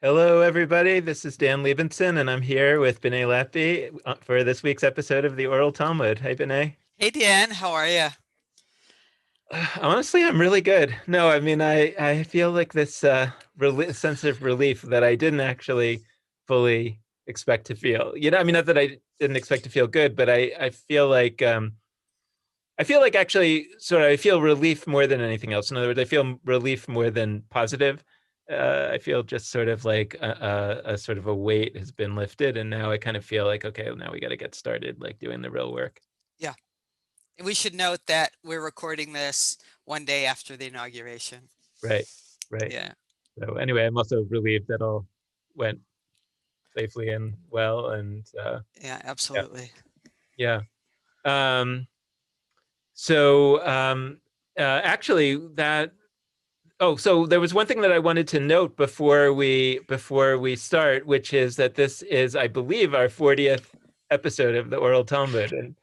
Hello, everybody. This is Dan Liebenson, and I'm here with B'nai Lappi for this week's episode of the Oral Talmud. Hey, B'nai. Hey Dan, how are you? Honestly, I'm really good. No, I mean, I feel like this sense of relief that I didn't actually fully expect to feel. I mean, not that I didn't expect to feel good, but I feel like actually sort of I feel relief more than anything else. In other words, I feel relief more than positive. I feel just sort of like a sort of a weight has been lifted, and now I kind of feel like, okay, now we got to get started, like doing the real work. Yeah, and we should note that we're recording this one day after the inauguration. Right, right. Yeah, So anyway, I'm also relieved that all went safely and well, and yeah, yeah, absolutely. yeah. Um, so actually, that Oh, so there was one thing that I wanted to note before we start, which is that this is, I believe, our 40th episode of the Oral Talmud. And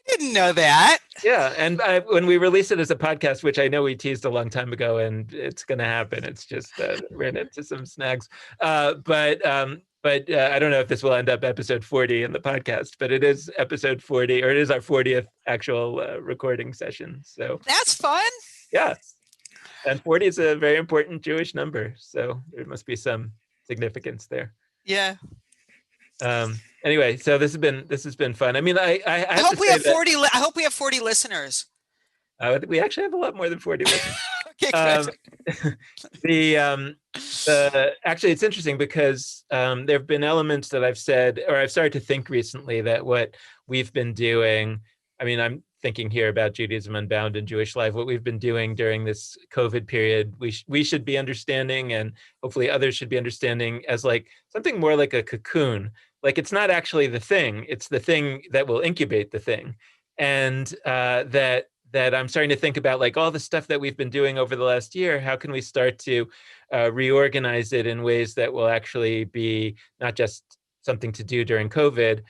Didn't know that. yeah, and when we release it as a podcast, which I know we teased a long time ago, and it's going to happen. It's just ran into some snags. But I don't know if this will end up episode 40 in the podcast, but it is episode 40, or it is our 40th actual recording session. So That's fun. yeah. And 40 is a very important Jewish number, so there must be some significance there. Yeah. Anyway, so this has been fun. I mean, I I have to hope we say have that 40 I hope we have 40 listeners. we actually have a lot more than 40 listeners. Okay, Um, good. the actually, it's interesting because there have been elements that I've said, or I've started to think recently, that what we've been doing. I mean, I'm thinking here about Judaism Unbound and Jewish Life. What we've been doing during this COVID period, we should be understanding, and hopefully others should be understanding, as like something more like a cocoon. Like it's not actually the thing; it's the thing that will incubate the thing, and that I'm starting to think about, like all the stuff that we've been doing over the last year. How can we start to reorganize it in ways that will actually be not just something to do during COVID,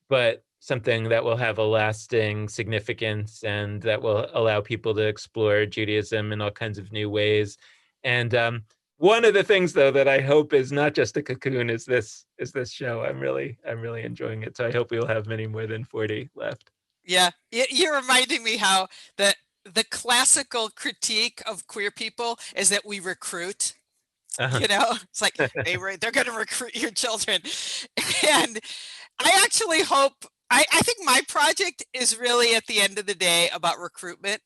but something that will have a lasting significance and that will allow people to explore Judaism in all kinds of new ways. And one of the things, though, that I hope is not just a cocoon is this show. I'm really enjoying it. So I hope we'll have many more than 40 left. Yeah. You're reminding me how the classical critique of queer people is that we recruit. Uh-huh. It's like they're going to recruit your children. And I actually hope, I think my project is really at the end of the day about recruitment.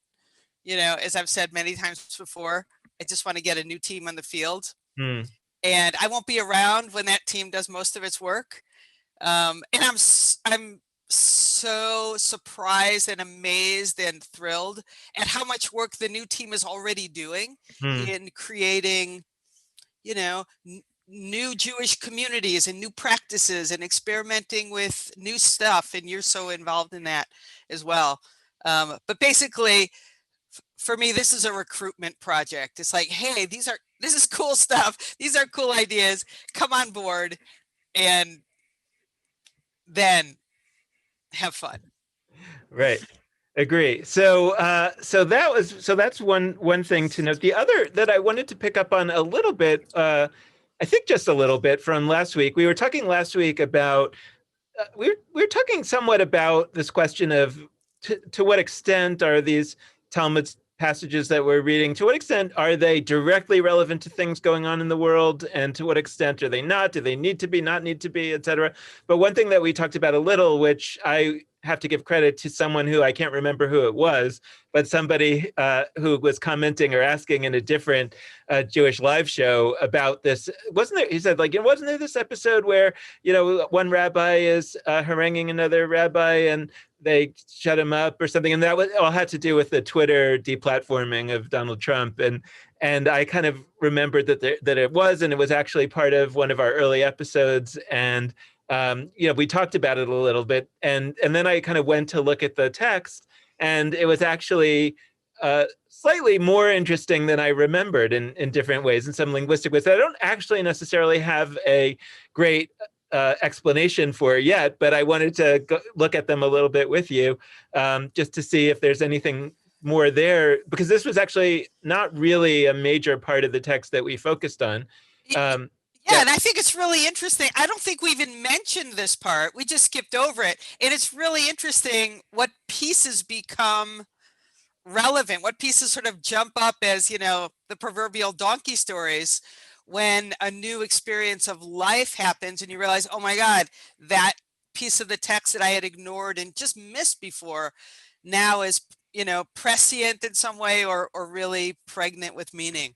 As I've said many times before, I just want to get a new team on the field, Hmm. and I won't be around when that team does most of its work. And I'm so surprised and amazed and thrilled at how much work the new team is already doing Hmm. in creating, you know, new Jewish communities and new practices and experimenting with new stuff. And you're so involved in that as well. But basically, for me, this is a recruitment project. It's like, hey, this is cool stuff. These are cool ideas. Come on board and then have fun. Right. Agree. So that's one thing to note. The other that I wanted to pick up on a little bit, I think just a little bit from last week. We were talking last week about we were talking somewhat about this question of to what extent are these Talmud passages that we're reading, to what extent are they directly relevant to things going on in the world, and to what extent are they not? Do they need to be, not need to be, etc.? But one thing that we talked about a little, which I have to give credit to someone who I can't remember who it was, but somebody who was commenting or asking in a different Jewish live show about this. Wasn't there? He said, like, wasn't there this episode where one rabbi is haranguing another rabbi and they shut him up or something, and that all had to do with the Twitter deplatforming of Donald Trump, and I kind of remembered that it was, and it was actually part of one of our early episodes, and we talked about it a little bit, and then I kind of went to look at the text, and it was actually slightly more interesting than I remembered in different ways, in some linguistic ways that I don't actually necessarily have a great explanation for yet, but I wanted to look at them a little bit with you, just to see if there's anything more there, because this was actually not really a major part of the text that we focused on. Um, Yeah, and I think it's really interesting. I don't think we even mentioned this part. We just skipped over it. And it's really interesting what pieces become relevant, what pieces sort of jump up as, the proverbial donkey stories when a new experience of life happens and you realize, oh my God, that piece of the text that I had ignored and just missed before now is, prescient in some way or really pregnant with meaning,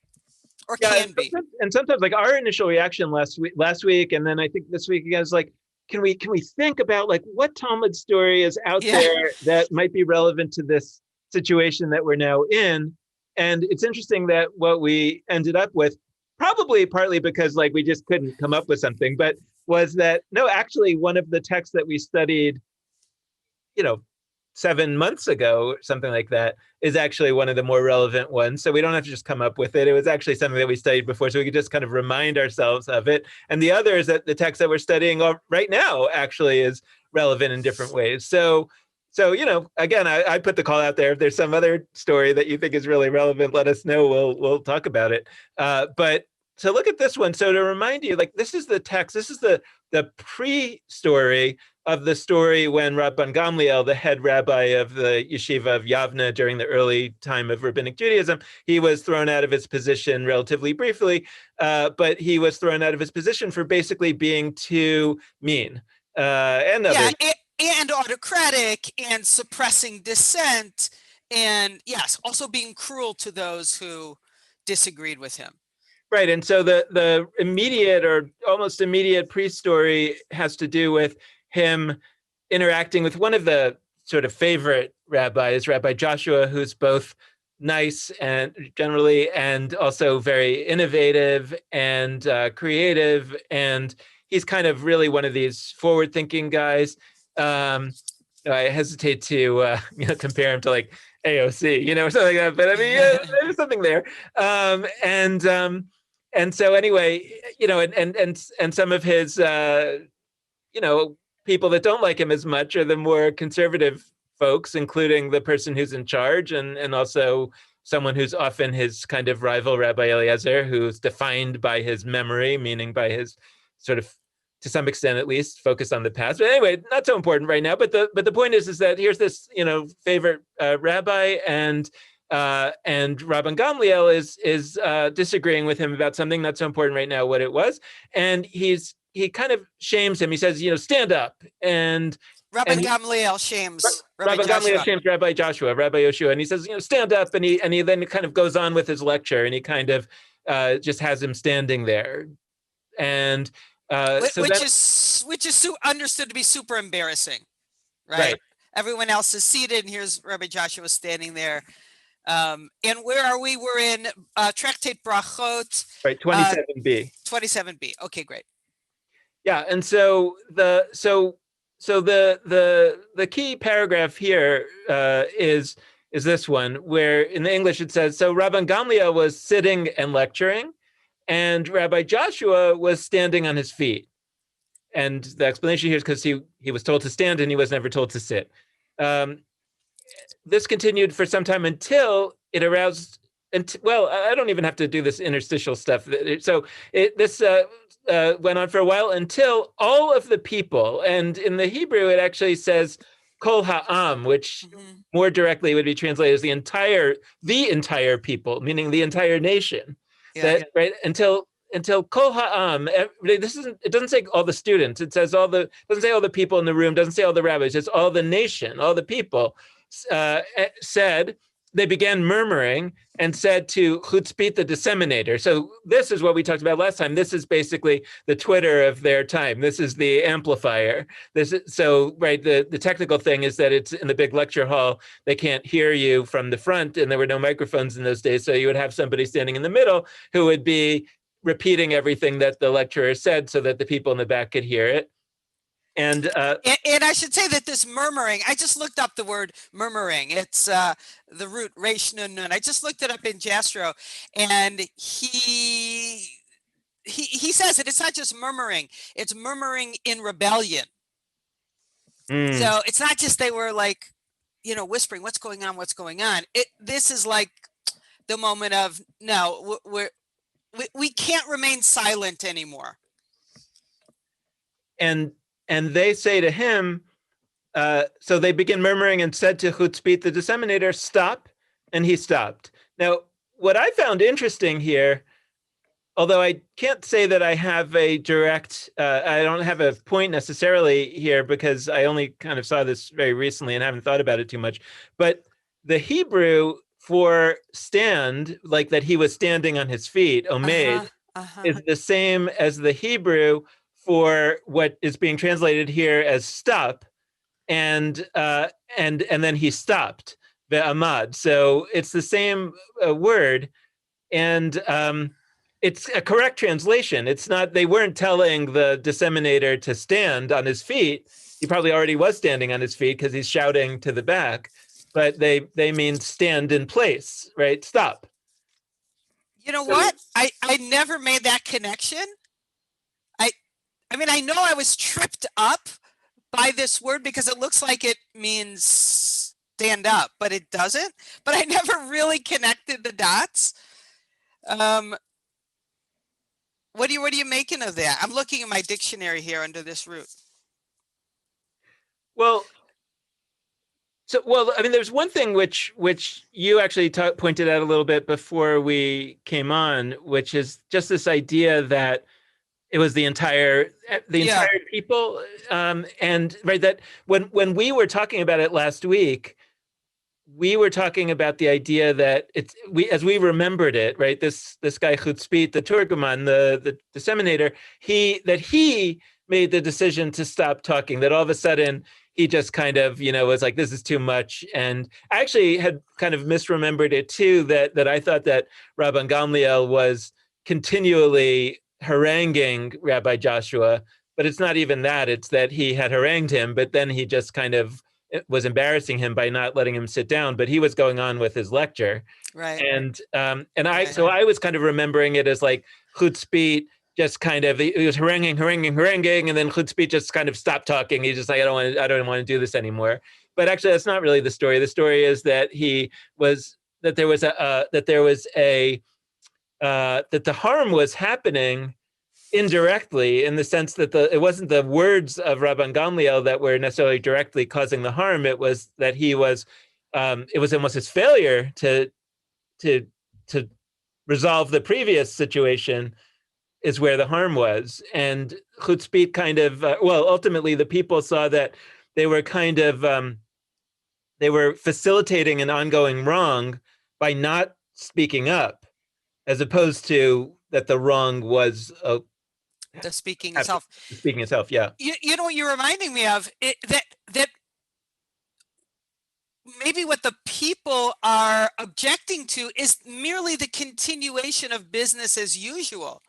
or Yeah, can be. and sometimes like our initial reaction last week, and then I think this week again is like, can we think about like what Talmud story is out Yeah. there that might be relevant to this situation that we're now in? And it's interesting that what we ended up with, probably partly because like we just couldn't come up with something, but was that no, actually one of the texts that we studied, you know, 7 months ago, or something like that, is actually one of the more relevant ones. So we don't have to just come up with it. It was actually something that we studied before, so we could just kind of remind ourselves of it. And the other is that the text that we're studying right now actually is relevant in different ways. So again, I put the call out there. If there's some other story that you think is really relevant, let us know. We'll talk about it. But to look at this one, so to remind you, like this is the text. This is the pre-story of the story when Rabban Gamliel, the head rabbi of the yeshiva of Yavne during the early time of rabbinic Judaism, he was thrown out of his position relatively briefly, but he was thrown out of his position for basically being too mean. And Yeah, other and autocratic and suppressing dissent, and yes, also being cruel to those who disagreed with him. Right, and so the immediate or almost immediate pre-story has to do with him interacting with one of the sort of favorite rabbis, Rabbi Joshua, who's both nice and generally and also very innovative and creative, and he's kind of really one of these forward-thinking guys. I hesitate to compare him to like AOC, something like that, but I mean, yeah, there's something there. And so anyway, and some of his people that don't like him as much are the more conservative folks, including the person who's in charge, and also someone who's often his kind of rival, Rabbi Eliezer, who's defined by his memory, meaning by his sort of, to some extent at least, focus on the past. But anyway, not so important right now. But the point is that here's this favorite rabbi, and Rabban Gamliel is disagreeing with him about something not so important right now, what it was, and he kind of shames him. He says, stand up, and Rabban Gamliel shames Rabbi Rabban Gamliel Joshua. shames Rabbi Yoshua, and he says, stand up, and he then kind of goes on with his lecture, and he kind of just has him standing there, and which is understood to be super embarrassing, right? Everyone else is seated, and here's Rabbi Joshua standing there. And where are we? We're in Tractate Brachot. Right, 27b. 27b. Okay, great. Yeah, and so the key paragraph here is this one, where in the English it says, so Rabban Gamliel was sitting and lecturing, and Rabbi Joshua was standing on his feet. And the explanation here is because he was told to stand and he was never told to sit. This continued for some time until it aroused. Well, I don't even have to do this interstitial stuff. So this went on for a while until all of the people, and in the Hebrew it actually says kol ha'am, which more directly would be translated as the entire people, meaning the entire nation. Yeah. Right, until kol ha'am. It doesn't say all the students. It says doesn't say all the people in the room. Doesn't say all the rabbis. It's all the nation, all the people. Said, they began murmuring and said to Chutzpit, the disseminator. So this is what we talked about last time. This is basically the Twitter of their time. This is the amplifier. The technical thing is that it's in the big lecture hall. They can't hear you from the front, and there were no microphones in those days. So you would have somebody standing in the middle who would be repeating everything that the lecturer said so that the people in the back could hear it. And I should say that this murmuring, I just looked up the word murmuring. It's the root resh nun nun. I just looked it up in Jastrow, and he says that it's not just murmuring; it's murmuring in rebellion. So it's not just they were like, whispering, "What's going on? What's going on?" This is like the moment of no, we can't remain silent anymore. And they say to him, so they begin murmuring and said to Chutzpit, the disseminator, stop, and he stopped. Now, what I found interesting here, although I can't say that I have a direct, I don't have a point necessarily here because I only kind of saw this very recently and haven't thought about it too much, but the Hebrew for stand, like that he was standing on his feet, omed, is the same as the Hebrew for what is being translated here as stop, and then he stopped, ve'amad. So it's the same word, and it's a correct translation. It's not, they weren't telling the disseminator to stand on his feet. He probably already was standing on his feet because he's shouting to the back, but they mean stand in place, right? Stop. You know what? I never made that connection. I mean, I know I was tripped up by this word because it looks like it means stand up, but it doesn't. But I never really connected the dots. What are you making of that? I'm looking at my dictionary here under this root. Well, I mean, there's one thing which you actually pointed out a little bit before we came on, which is just this idea that it was the entire people, and right, that when we were talking about it last week, we were talking about the idea that as we remembered it, right? This guy Chutzpit, the Turguman, the disseminator, he made the decision to stop talking. That all of a sudden he just kind of, was like, this is too much. And I actually had kind of misremembered it too, that I thought that Rabban Gamliel was continually haranguing Rabbi Joshua, but it's not even that. It's that he had harangued him, but then he just kind of was embarrassing him by not letting him sit down, but he was going on with his lecture. Right. And I was kind of remembering it as like Chutzpit just kind of, he was haranguing, and then Chutzpit just kind of stopped talking. He's just like, I don't want to do this anymore. But actually, that's not really the story. The story is that that the harm was happening indirectly, in the sense that it wasn't the words of Rabban Gamliel that were necessarily directly causing the harm. It was that it was almost his failure to resolve the previous situation is where the harm was. And Chutzpit kind of, ultimately the people saw that they were kind of, they were facilitating an ongoing wrong by not speaking up, as opposed to that the wrong was the speaking itself. Speaking itself, yeah. You know what you're reminding me of? That maybe what the people are objecting to is merely the continuation of business as usual.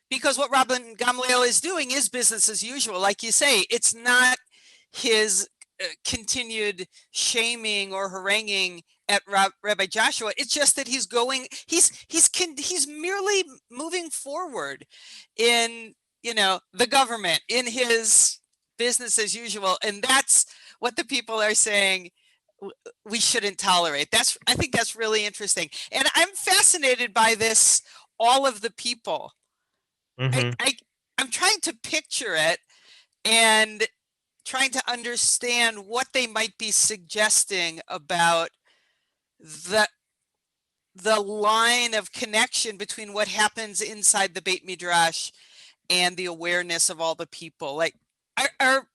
Because what Rabban Gamliel is doing is business as usual. Like you say, it's not his continued shaming or haranguing at Rabbi Joshua. It's just that he's merely moving forward in, the government, in his business as usual. And that's what the people are saying we shouldn't tolerate. I think that's really interesting. And I'm fascinated by this, all of the people. Mm-hmm. I'm trying to picture it and trying to understand what they might be suggesting about the line of connection between what happens inside the Beit Midrash and the awareness of all the people. Like, are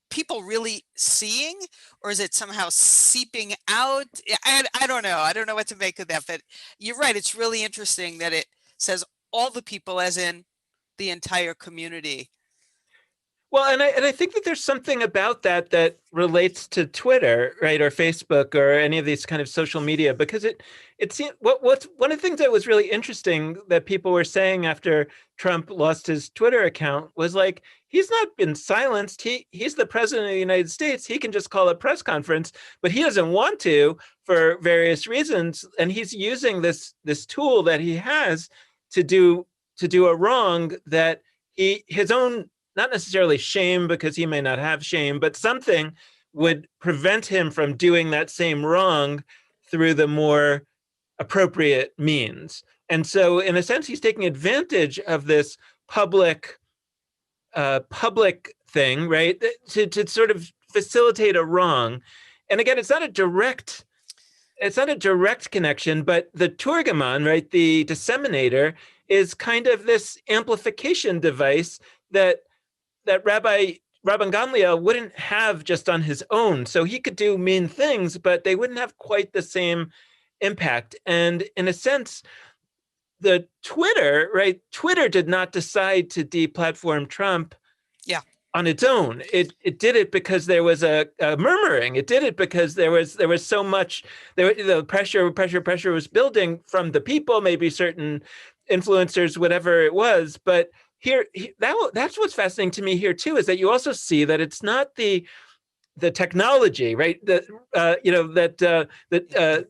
people really seeing, or is it somehow seeping out? I don't know. I don't know what to make of that, but you're right. It's really interesting that it says all the people, as in the entire community. Well, and I think that there's something about that relates to Twitter, right, or Facebook, or any of these kind of social media, because it seemed what's one of the things that was really interesting that people were saying after Trump lost his Twitter account was like, he's not been silenced. He's the president of the United States. He can just call a press conference, but he doesn't want to for various reasons, and he's using this tool that he has to do a wrong that his own, not necessarily shame, because he may not have shame, but something would prevent him from doing that same wrong through the more appropriate means. And so in a sense, he's taking advantage of this public thing, right, to sort of facilitate a wrong. And again, it's not a direct connection, but the Turgaman, right, the disseminator, is kind of this amplification device that Rabban Gamliel wouldn't have just on his own. So he could do mean things, but they wouldn't have quite the same impact. And in a sense, the Twitter did not decide to deplatform Trump on its own. It did it because there was a murmuring. It did it because there was so much, the pressure was building from the people, maybe certain influencers, whatever it was. But that's what's fascinating to me here too, is that you also see that it's not the technology, right? That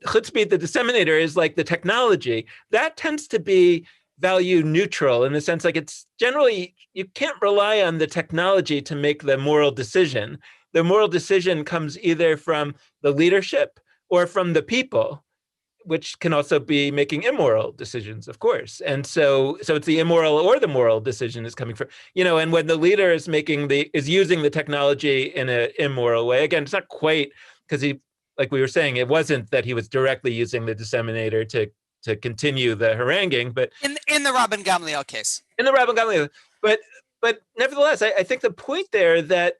Chutzpah, the disseminator, is like the technology that tends to be value neutral, in the sense like it's generally, you can't rely on the technology to make the moral decision. The moral decision comes either from the leadership or from the people, which can also be making immoral decisions, of course. And so it's the immoral or the moral decision is coming from, and when the leader is using the technology in an immoral way, again, it's not quite, because like we were saying, it wasn't that he was directly using the disseminator to continue the haranguing, but in the Rabban Gamliel case. In the Rabban Gamliel, but nevertheless, I think the point there that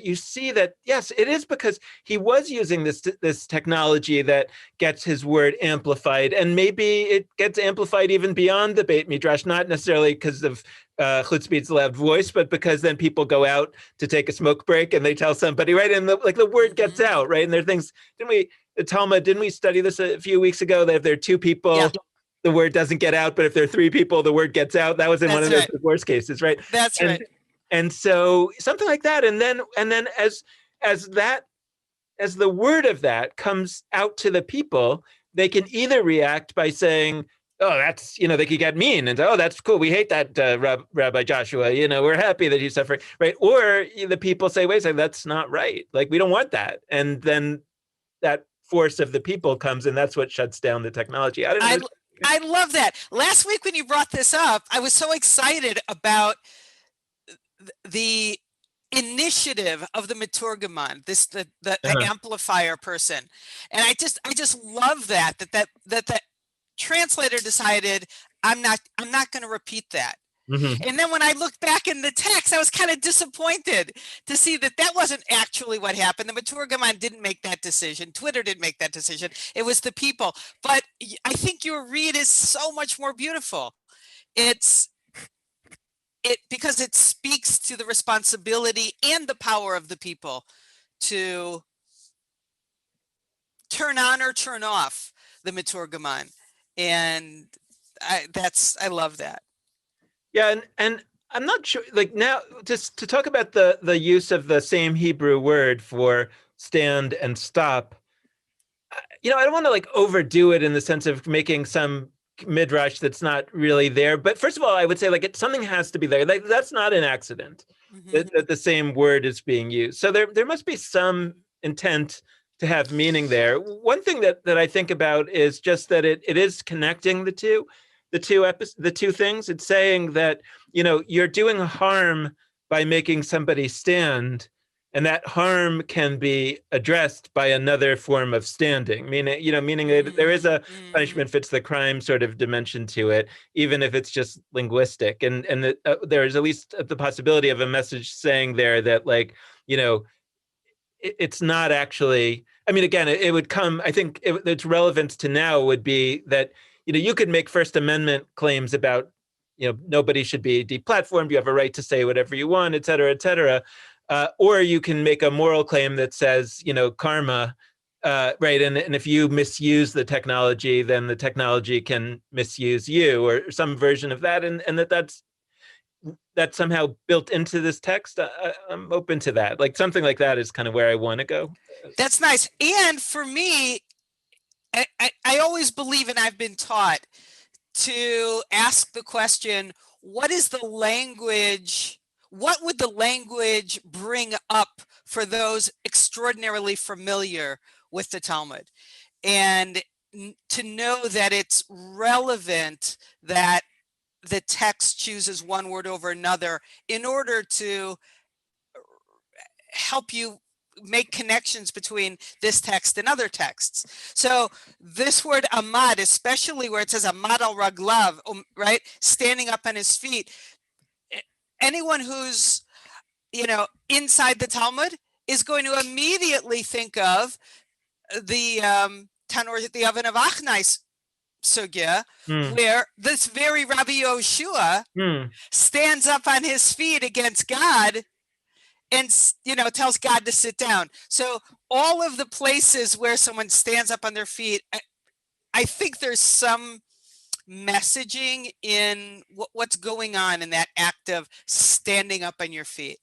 you see that, yes, it is because he was using this technology that gets his word amplified, and maybe it gets amplified even beyond the Beit Midrash, not necessarily because of Chutzpah's loud voice, but because then people go out to take a smoke break and they tell somebody, right, and the word gets out, right, and there are things. Didn't we study this a few weeks ago, that if there are two people, the word doesn't get out, but if there are three people, the word gets out. That was in one of those divorce cases, right? That's right. And so something like that, and then as the word of that comes out to the people, they can either react by saying, "Oh, that's," they could get mean and say, "Oh, that's cool. We hate that Rabbi Joshua. We're happy that he's suffering," right? Or the people say, "Wait a second, that's not right. Like, we don't want that," and then that force of the people comes, and that's what shuts down the technology. I don't know. I love that. Last week when you brought this up, I was so excited about the initiative of the Meturgaman, the amplifier person, and I just love that the translator decided, I'm not going to repeat that. And then when I looked back in the text, I was kind of disappointed to see that wasn't actually what happened. The Meturgaman didn't make that decision. Twitter didn't make that decision. It was the people. But I think your read is so much more beautiful. Because it speaks to the responsibility and the power of the people to turn on or turn off the Meturgaman. And I love that. Yeah, and I'm not sure, like, now, just to talk about the use of the same Hebrew word for stand and stop, I don't want to overdo it in the sense of making some midrash that's not really there. But first of all, I would say something has to be there. That's not an accident that the same word is being used. So there must be some intent to have meaning there. One thing that I think about is just that it is connecting the two things. It's saying that, you're doing harm by making somebody stand, and that harm can be addressed by another form of standing. Meaning that there is a punishment fits the crime sort of dimension to it, even if it's just linguistic. And there is at least the possibility of a message saying there that, it's not actually. I mean, again, it would come. I think its relevance to now would be that, you could make First Amendment claims about, nobody should be deplatformed. You have a right to say whatever you want, et cetera, et cetera. Or you can make a moral claim that says, karma, right? And if you misuse the technology, then the technology can misuse you, or some version of that. And that's somehow built into this text. I'm open to that. Something like that is kind of where I want to go. That's nice. And for me, I always believe, and I've been taught to ask the question, what is the language? What would the language bring up for those extraordinarily familiar with the Talmud? And to know that it's relevant that the text chooses one word over another in order to help you make connections between this text and other texts. So this word amad, especially where it says amad al raglav, right, standing up on his feet, anyone who's, inside the Talmud is going to immediately think of the Tanur, the oven of Achnais sugya, where this very Rabbi Yoshua stands up on his feet against God and tells God to sit down. So all of the places where someone stands up on their feet, I think there's some messaging in what's going on in that act of standing up on your feet.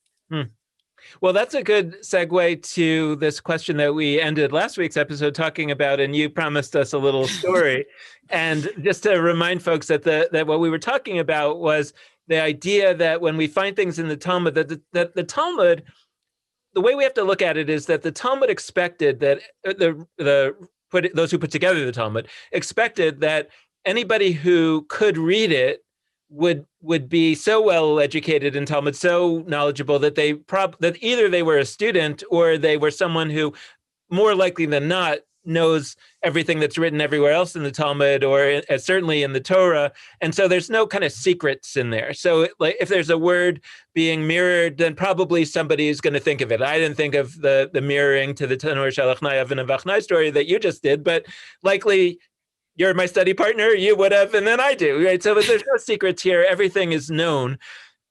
Well, that's a good segue to this question that we ended last week's episode talking about, and you promised us a little story. And just to remind folks that what we were talking about was the idea that when we find things in the Talmud, that the Talmud, the way we have to look at it is that the Talmud expected that those who put together the Talmud expected that anybody who could read it would be so well educated in Talmud, so knowledgeable that that either they were a student or they were someone who, more likely than not, knows everything that's written everywhere else in the Talmud, or certainly in the Torah. And so there's no kind of secrets in there. So like if there's a word being mirrored, then probably somebody is going to think of it. I didn't think of the mirroring to the Tanur Shalachnai Oven of Achnai story that you just did, but likely you're my study partner, you would have, and then I do, right? So there's no secrets here. Everything is known.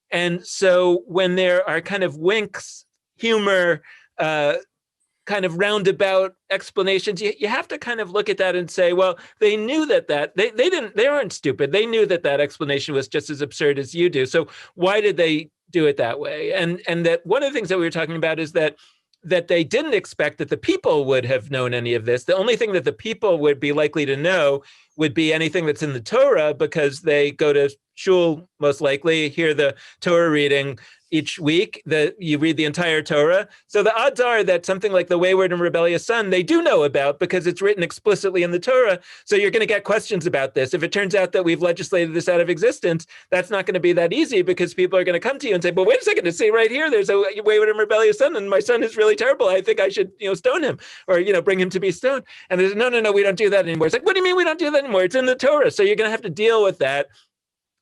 And so when there are kind of winks, humor, kind of roundabout explanations, you have to kind of look at that and say, well, they knew that they aren't stupid. They knew that explanation was just as absurd as you do. So why did they do it that way? And that one of the things that we were talking about is that they didn't expect that the people would have known any of this. The only thing that the people would be likely to know would be anything that's in the Torah, because they go to shul, most likely, hear the Torah reading each week, that you read the entire Torah. So the odds are that something like the wayward and rebellious son, they do know about, because it's written explicitly in the Torah. So you're going to get questions about this. If it turns out that we've legislated this out of existence, that's not going to be that easy, because people are going to come to you and say, well, wait a second, to see right here, there's a wayward and rebellious son, and my son is really terrible. I think I should, stone him, or, bring him to be stoned. And there's no, we don't do that anymore. It's like, what do you mean we don't do that anymore? It's in the Torah. So you're going to have to deal with that.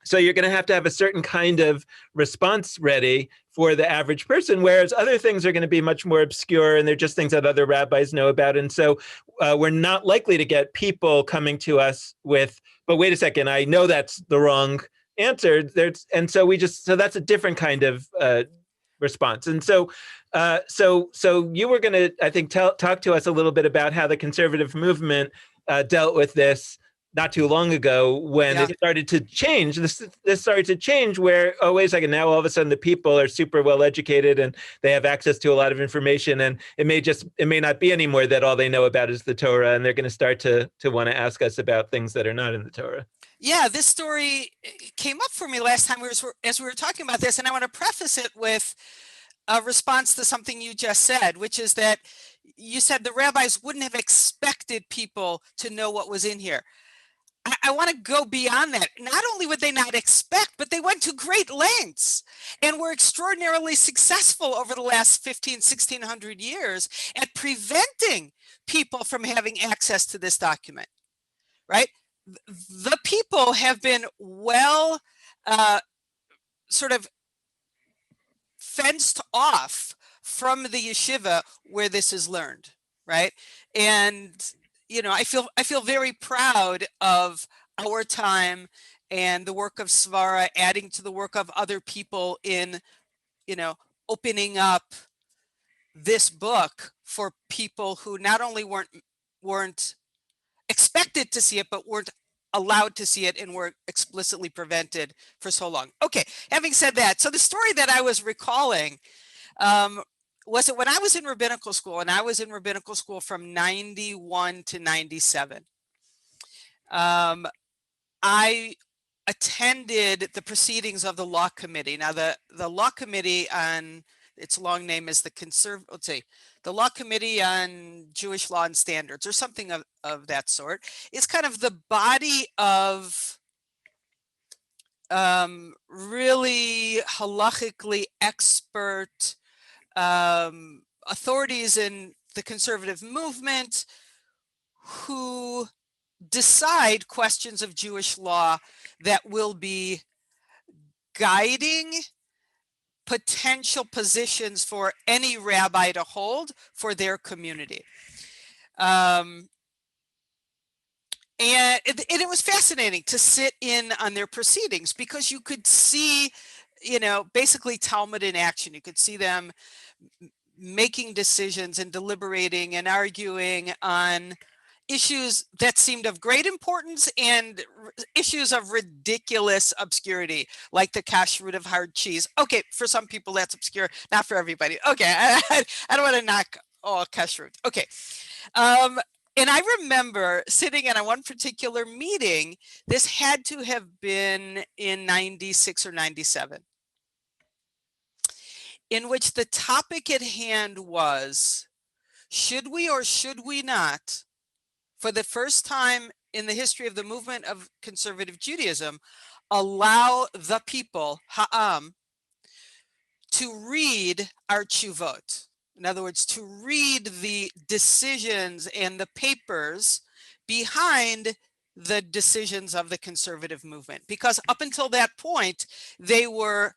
So you're going to have a certain kind of response ready for the average person, whereas other things are going to be much more obscure, and they're just things that other rabbis know about. And so we're not likely to get people coming to us with, but wait a second, I know that's the wrong answer. So that's a different kind of response. And so you were going to, I think, talk to us a little bit about how the conservative movement dealt with this not too long ago, when it started to change. This started to change where, oh, wait a second, now all of a sudden the people are super well educated and they have access to a lot of information, and it may not be anymore that all they know about is the Torah, and they're going to start to want to ask us about things that are not in the Torah. Yeah, this story came up for me last time as we were talking about this, and I want to preface it with a response to something you just said, which is that you said the rabbis wouldn't have expected people to know what was in here. I want to go beyond that. Not only would they not expect, but they went to great lengths and were extraordinarily successful over the last 1600 years at preventing people from having access to this document, right? The people have been well sort of fenced off from the yeshiva where this is learned, right? And I feel very proud of our time and the work of Svara adding to the work of other people in, opening up this book for people who not only weren't expected to see it, but weren't allowed to see it and were explicitly prevented for so long. Okay, having said that, so the story that I was recalling was it when I was in rabbinical school, and I was in rabbinical school from 91 to 97. I attended the proceedings of the law committee. Now, the law committee, on its long name is the the Law Committee on Jewish Law and Standards, or something of that sort, is kind of the body of really halachically expert authorities in the conservative movement who decide questions of Jewish law that will be guiding potential positions for any rabbi to hold for their community. And it was fascinating to sit in on their proceedings, because you could see, basically Talmud in action. You could see them making decisions and deliberating and arguing on issues that seemed of great importance and issues of ridiculous obscurity, like the kashrut of hard cheese. Okay, for some people that's obscure, not for everybody. Okay, I don't want to knock all kashrut. Okay. And I remember sitting in one particular meeting. This had to have been in 96 or 97, in which the topic at hand was, should we or should we not, for the first time in the history of the movement of conservative Judaism, allow the people, ha'am, to read our tshuvot. In other words, to read the decisions and the papers behind the decisions of the conservative movement. Because up until that point, they were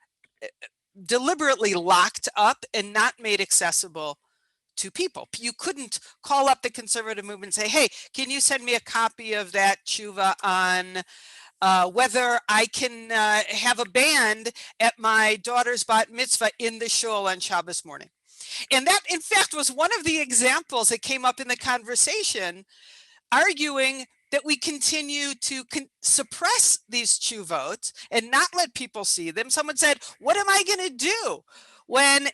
deliberately locked up and not made accessible to people. You couldn't call up the conservative movement and say, hey, can you send me a copy of that tshuva on whether I can have a band at my daughter's bat mitzvah in the shul on Shabbos morning. And that, in fact, was one of the examples that came up in the conversation, arguing that we continue to suppress these tshuvot and not let people see them. Someone said, what am I going to do when,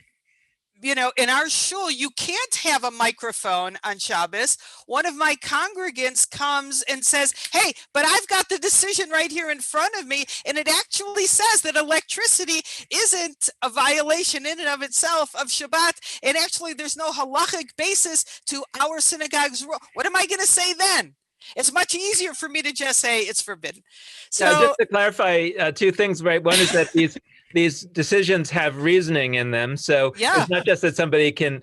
in our shul, you can't have a microphone on Shabbos? One of my congregants comes and says, hey, but I've got the decision right here in front of me, and it actually says that electricity isn't a violation in and of itself of Shabbat, and actually there's no halachic basis to our synagogue's rule. What am I going to say then? It's much easier for me to just say it's forbidden. So just to clarify two things, right? One is that these decisions have reasoning in them. So yeah. It's not just that somebody can,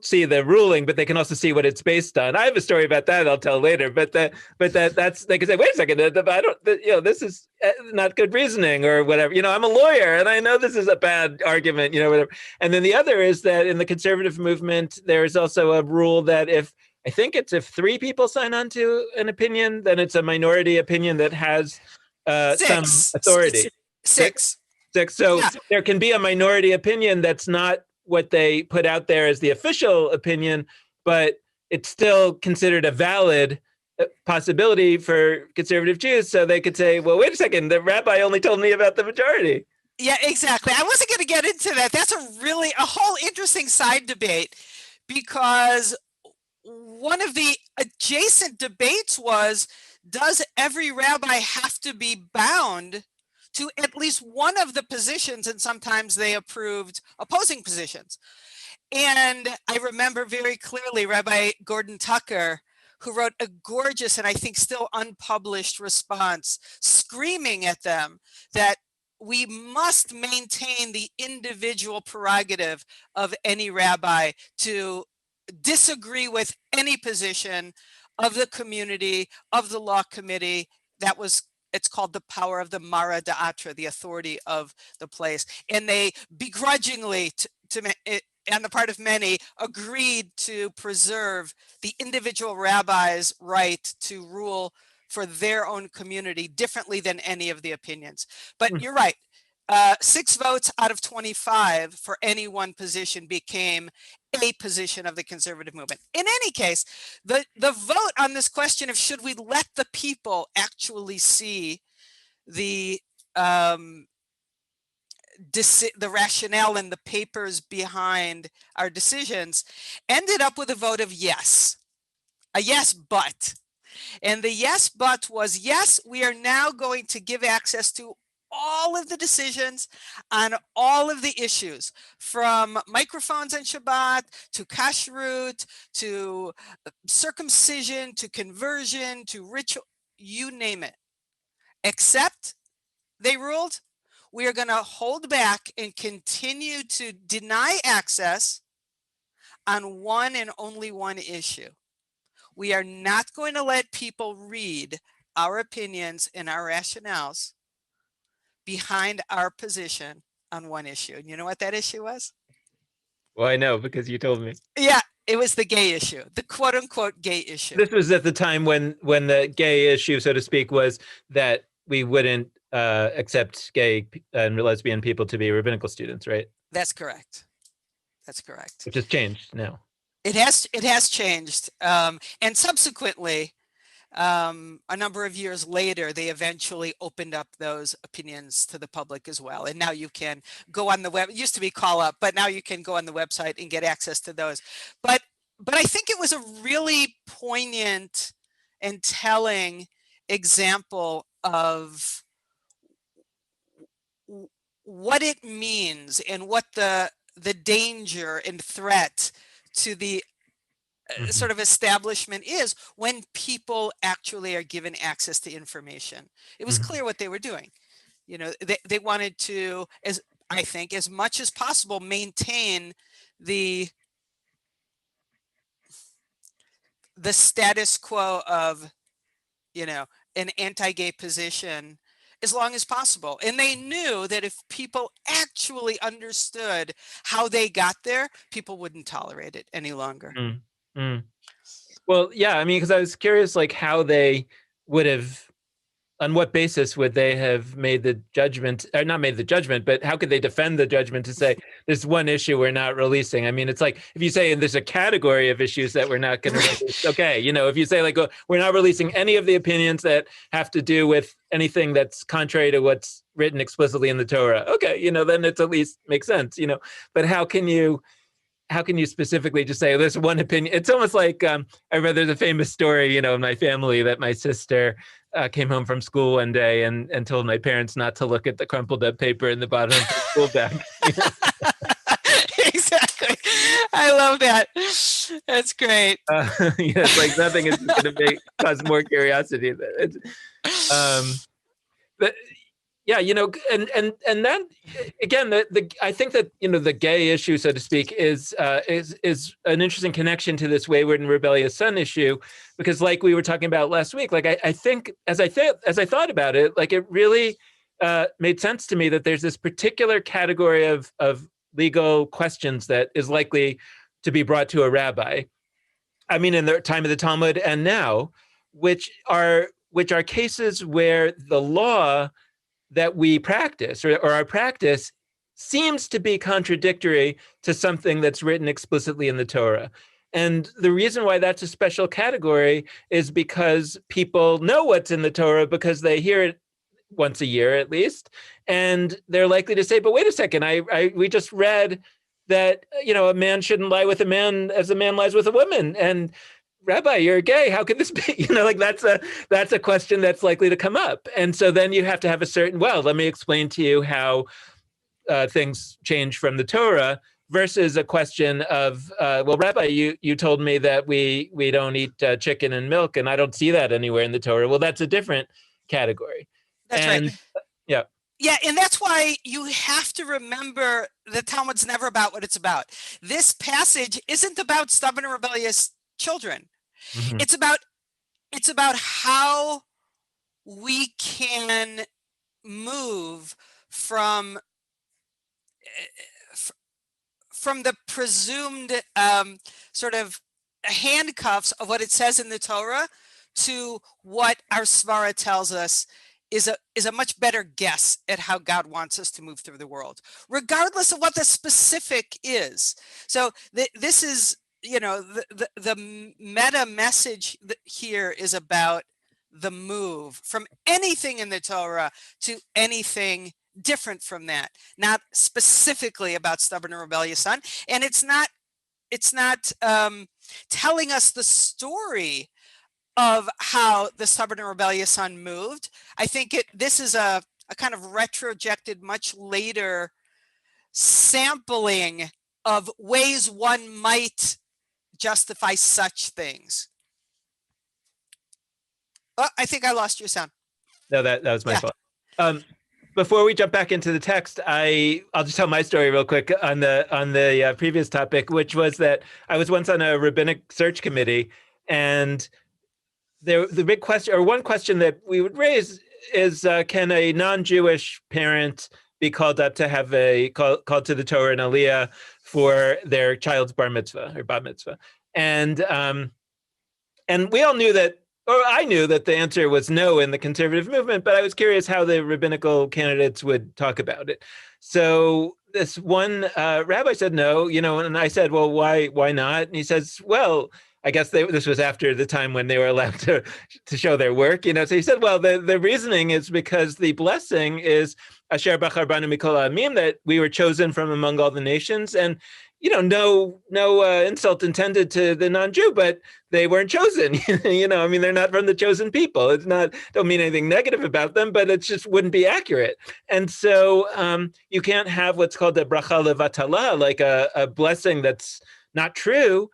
see the ruling, but they can also see what it's based on. I have a story about that I'll tell later, but that's, they can say, wait a second, I don't, this is not good reasoning or whatever. I'm a lawyer and I know this is a bad argument, whatever. And then the other is that in the conservative movement, there's also a rule that if three people sign on to an opinion, then it's a minority opinion that has some authority. Six. So there can be a minority opinion that's not what they put out there as the official opinion, but it's still considered a valid possibility for conservative Jews. So they could say, well, wait a second, the rabbi only told me about the majority. Yeah, exactly. I wasn't going to get into that. That's a whole interesting side debate, because one of the adjacent debates was, does every rabbi have to be bound to at least one of the positions? And sometimes they approved opposing positions. And I remember very clearly Rabbi Gordon Tucker, who wrote a gorgeous and I think still unpublished response, screaming at them that we must maintain the individual prerogative of any rabbi to disagree with any position of the community, of the law committee. It's called the power of the Mara Da'atra, the authority of the place. And they begrudgingly, on the part of many, agreed to preserve the individual rabbi's right to rule for their own community differently than any of the opinions. But you're right. 6 votes out of 25 for any one position became a position of the conservative movement. In any case, the vote on this question of should we let the people actually see the rationale and the papers behind our decisions ended up with a vote of yes. A yes, but. And the yes, but was, yes, we are now going to give access to all of the decisions on all of the issues, from microphones on Shabbat to kashrut to circumcision to conversion to ritual, you name it. Except, they ruled, we are going to hold back and continue to deny access on one and only one issue. We are not going to let people read our opinions and our rationales behind our position on one issue. And you know what that issue was? Well, I know because you told me. Yeah, it was the gay issue, the quote unquote gay issue. This was at the time when the gay issue, so to speak, was that we wouldn't accept gay and lesbian people to be rabbinical students, right? That's correct. That's correct. Which has changed now. It has changed. And subsequently, a number of years later, they eventually opened up those opinions to the public as well. And now you can go on the web. It used to be call up, but now you can go on the website and get access to those. But I think it was a really poignant and telling example of what it means and what the danger and threat to the sort of establishment is when people actually are given access to information. It was clear what they were doing. You know, they wanted to, as I think, as much as possible, maintain the status quo of, you know, an anti-gay position as long as possible. And they knew that if people actually understood how they got there, people wouldn't tolerate it any longer. Well, yeah, I mean, because I was curious, like, how they would have, on what basis would they have made the judgment, or not made the judgment, but how could they defend the judgment to say there's one issue we're not releasing? I mean, it's like if you say there's a category of issues that we're not going to release, okay, you know, if you say like we're not releasing any of the opinions that have to do with anything that's contrary to what's written explicitly in the Torah, okay, you know, then it's at least makes sense, you know. But how can you specifically just say there's one opinion? It's almost like I remember there's a famous story, you know, in my family that my sister came home from school one day and told my parents not to look at the crumpled up paper in the bottom of the school bag. Exactly. I love that. That's great. Yeah, it's like nothing is going to cause more curiosity. But yeah, you know, and then again, I think that, you know, the gay issue, so to speak, is an interesting connection to this wayward and rebellious son issue, because like we were talking about last week, like I think as I thought about it, like it really made sense to me that there's this particular category of legal questions that is likely to be brought to a rabbi. I mean, in the time of the Talmud and now, which are cases where the law that we practice or our practice seems to be contradictory to something that's written explicitly in the Torah. And the reason why that's a special category is because people know what's in the Torah because they hear it once a year at least, and they're likely to say, but wait a second, we just read that, you know, a man shouldn't lie with a man as a man lies with a woman, and Rabbi, you're gay. How could this be? You know, like that's a question that's likely to come up. And so then you have to have a certain, well, let me explain to you how things change from the Torah, versus a question of, well, Rabbi, you told me that we don't eat chicken and milk, and I don't see that anywhere in the Torah. Well, that's a different category. That's right. Yeah. Yeah, and that's why you have to remember the Talmud's never about what it's about. This passage isn't about stubborn and rebellious children. Mm-hmm. It's about how we can move from the presumed sort of handcuffs of what it says in the Torah to what our Svara tells us is a much better guess at how God wants us to move through the world, regardless of what the specific is. So this is, you know, the meta message here is about the move from anything in the Torah to anything different from that, not specifically about stubborn and rebellious son. And it's not telling us the story of how the stubborn and rebellious son moved. I think this is a a kind of retrojected, much later sampling of ways one might justify such things. Oh, I think I lost your sound. No, that was my fault. Before we jump back into the text, I'll just tell my story real quick on the previous topic, which was that I was once on a rabbinic search committee, and the big question, or one question that we would raise, is can a non-Jewish parent be called up to have called to the Torah and Aliyah for their child's bar mitzvah or bat mitzvah? And we all knew that, or I knew that the answer was no in the conservative movement, but I was curious how the rabbinical candidates would talk about it. So this one rabbi said no, and I said, well, why not? And he says, well, I guess this was after the time when they were allowed to show their work, So he said, well, the reasoning is because the blessing is Asher Bachar Banu Mikol Amim, that we were chosen from among all the nations, and no insult intended to the non-Jew, but they weren't chosen. They're not from the chosen people. It's not, don't mean anything negative about them, but it just wouldn't be accurate. And so you can't have what's called a bracha levatala, like a blessing that's not true,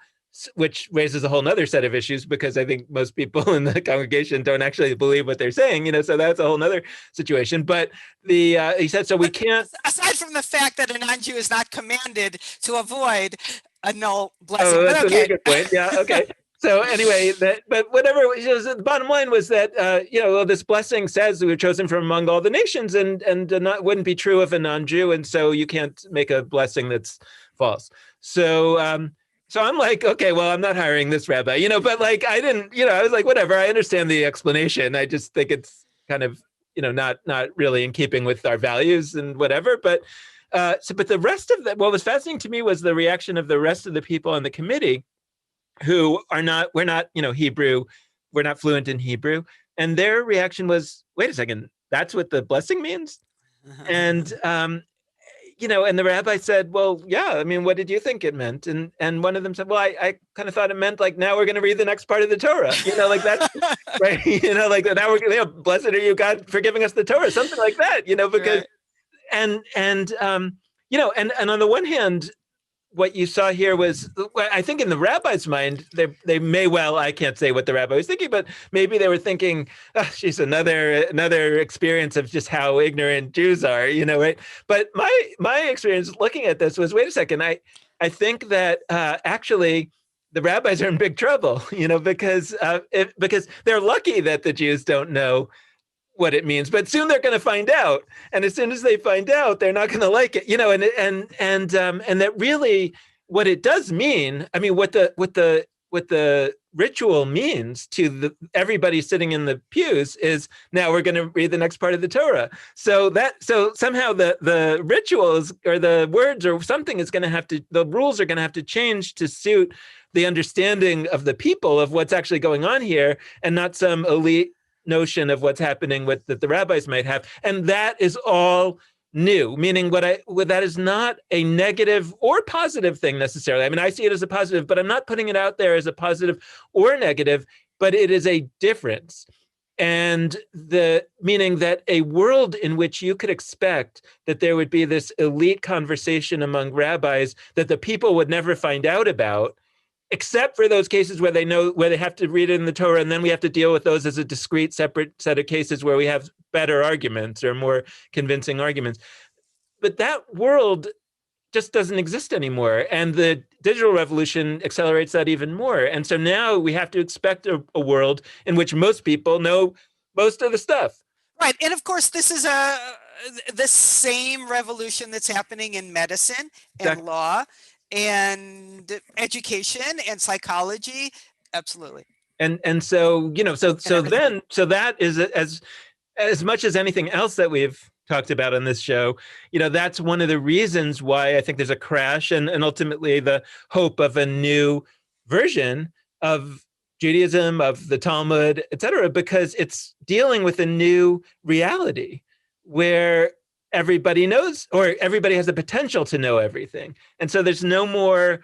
which raises a whole nother set of issues, because I think most people in the congregation don't actually believe what they're saying, so that's a whole nother situation. But he said, so we can't. Aside from the fact that a non-Jew is not commanded to avoid a null blessing. Oh, that's a really good point. Yeah, okay. So anyway, but whatever, the bottom line was that, this blessing says we were chosen from among all the nations, and wouldn't be true of a non-Jew, and so you can't make a blessing that's false. So I'm like, okay, well, I'm not hiring this rabbi, but like, I didn't, I was like, whatever, I understand the explanation. I just think it's kind of, not really in keeping with our values and whatever. But but the rest of what was fascinating to me was the reaction of the rest of the people on the committee who we're not, Hebrew, we're not fluent in Hebrew. And their reaction was, wait a second, that's what the blessing means? And, and the rabbi said, well, yeah, I mean, what did you think it meant? And one of them said, well, I kind of thought it meant like, now we're going to read the next part of the Torah, like that's right. Like now we're blessed are you, God, for giving us the Torah, something like that, because, right. And on the one hand, what you saw here was, I think in the rabbi's mind, they may well, I can't say what the rabbi was thinking, but maybe they were thinking, oh, she's another experience of just how ignorant Jews are, right? But my experience looking at this was, wait a second, I think that actually the rabbis are in big trouble, because they're lucky that the Jews don't know what it means, but soon they're going to find out, and as soon as they find out, they're not going to like it, and that really what it does mean. I mean, what the ritual means to everybody sitting in the pews is, now we're going to read the next part of the Torah. So somehow the rituals or the words or something is going to have to, the rules are going to have to change to suit the understanding of the people of what's actually going on here, and not some elite notion of what's happening that the rabbis might have. And that is all new, meaning that is not a negative or positive thing necessarily. I mean, I see it as a positive, but I'm not putting it out there as a positive or negative, but it is a difference. And the meaning that a world in which you could expect that there would be this elite conversation among rabbis that the people would never find out about, except for those cases where they have to read it in the Torah, and then we have to deal with those as a discrete, separate set of cases where we have better arguments or more convincing arguments. But that world just doesn't exist anymore, and the digital revolution accelerates that even more. And so now we have to expect a world in which most people know most of the stuff. Right, and of course, this is the same revolution that's happening in medicine and law and education and psychology. Absolutely. And so, so that is as much as anything else that we've talked about on this show, that's one of the reasons why I think there's a crash and ultimately the hope of a new version of Judaism, of the Talmud, et cetera, because it's dealing with a new reality where everybody knows, or everybody has the potential to know everything. And so there's no more,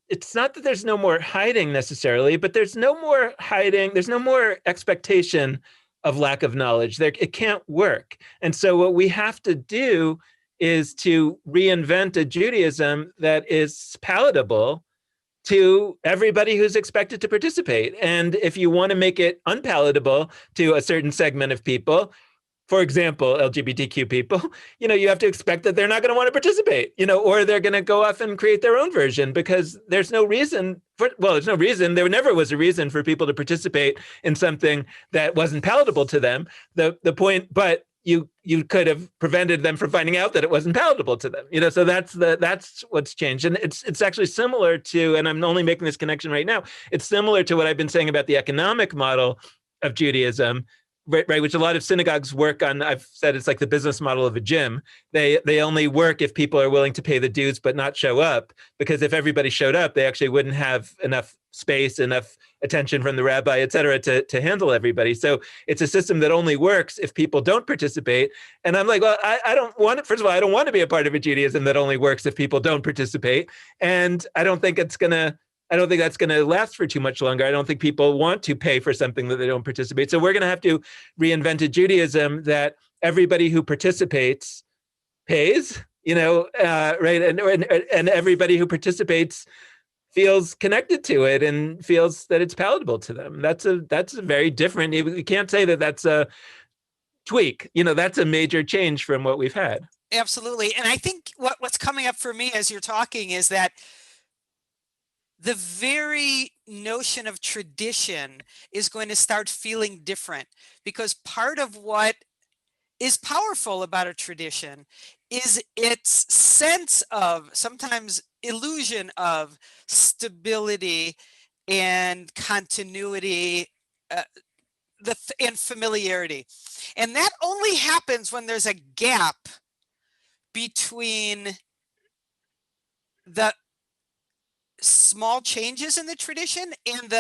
it's not that there's no more hiding necessarily, but there's no more hiding. There's no more expectation of lack of knowledge. It can't work. And so what we have to do is to reinvent a Judaism that is palatable to everybody who's expected to participate. And if you want to make it unpalatable to a certain segment of people, for example, LGBTQ people, you have to expect that they're not going to want to participate, or they're going to go off and create their own version, because there's no reason there's no reason. There never was a reason for people to participate in something that wasn't palatable to them. The point, but you could have prevented them from finding out that it wasn't palatable to them. So that's what's changed. And it's actually similar to, and I'm only making this connection right now, it's similar to what I've been saying about the economic model of Judaism, right, which a lot of synagogues work on. I've said it's like the business model of a gym. They only work if people are willing to pay the dues but not show up, because if everybody showed up, they actually wouldn't have enough space, enough attention from the rabbi, et cetera, to handle everybody. So it's a system that only works if people don't participate. And I'm like, well, I don't want it. First of all, I don't want to be a part of a Judaism that only works if people don't participate. And I don't think that's going to last for too much longer. I don't think people want to pay for something that they don't participate. So we're going to have to reinvent a Judaism that everybody who participates pays, right? And everybody who participates feels connected to it and feels that it's palatable to them. That's a very different. You can't say that that's a tweak. That's a major change from what we've had. Absolutely. And I think what's coming up for me as you're talking is that the very notion of tradition is going to start feeling different, because part of what is powerful about a tradition is its sense of, sometimes illusion of, stability and continuity, and familiarity. And that only happens when there's a gap between the small changes in the tradition and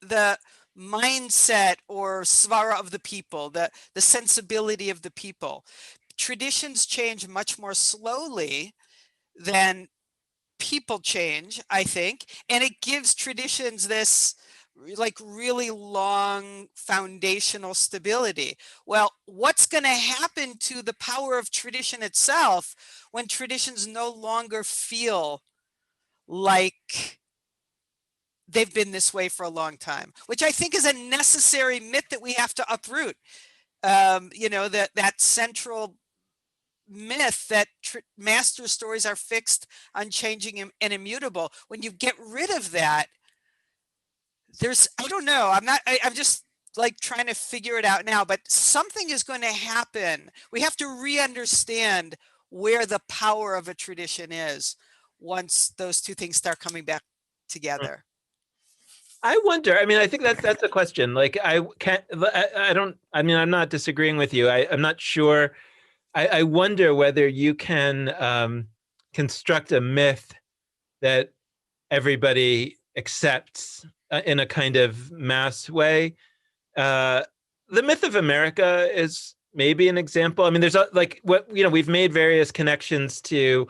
the mindset or svara of the people, the sensibility of the people. Traditions change much more slowly than people change, I think, and it gives traditions this like really long foundational stability. Well, what's going to happen to the power of tradition itself when traditions no longer feel like they've been this way for a long time, which I think is a necessary myth that we have to uproot. That central myth that master stories are fixed, unchanging, and immutable. When you get rid of that, I don't know, I'm just like trying to figure it out now, but something is going to happen. We have to re-understand where the power of a tradition is once those two things start coming back together. I wonder, I think that's a question. Like, I'm not disagreeing with you. I'm not sure. I wonder whether you can construct a myth that everybody accepts in a kind of mass way. The myth of America is maybe an example. There's we've made various connections to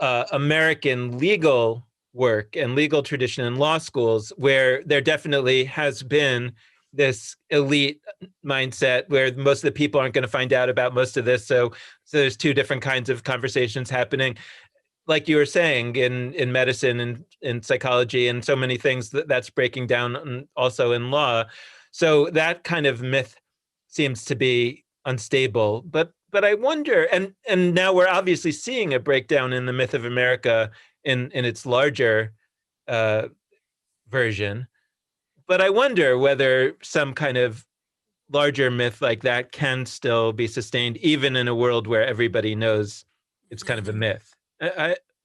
American legal work and legal tradition in law schools, where there definitely has been this elite mindset where most of the people aren't going to find out about most of this. So there's two different kinds of conversations happening. Like you were saying, in medicine and in psychology and so many things, that's breaking down also in law. So that kind of myth seems to be unstable. But I wonder, and now we're obviously seeing a breakdown in the myth of America in its larger version. But I wonder whether some kind of larger myth like that can still be sustained, even in a world where everybody knows it's kind of a myth.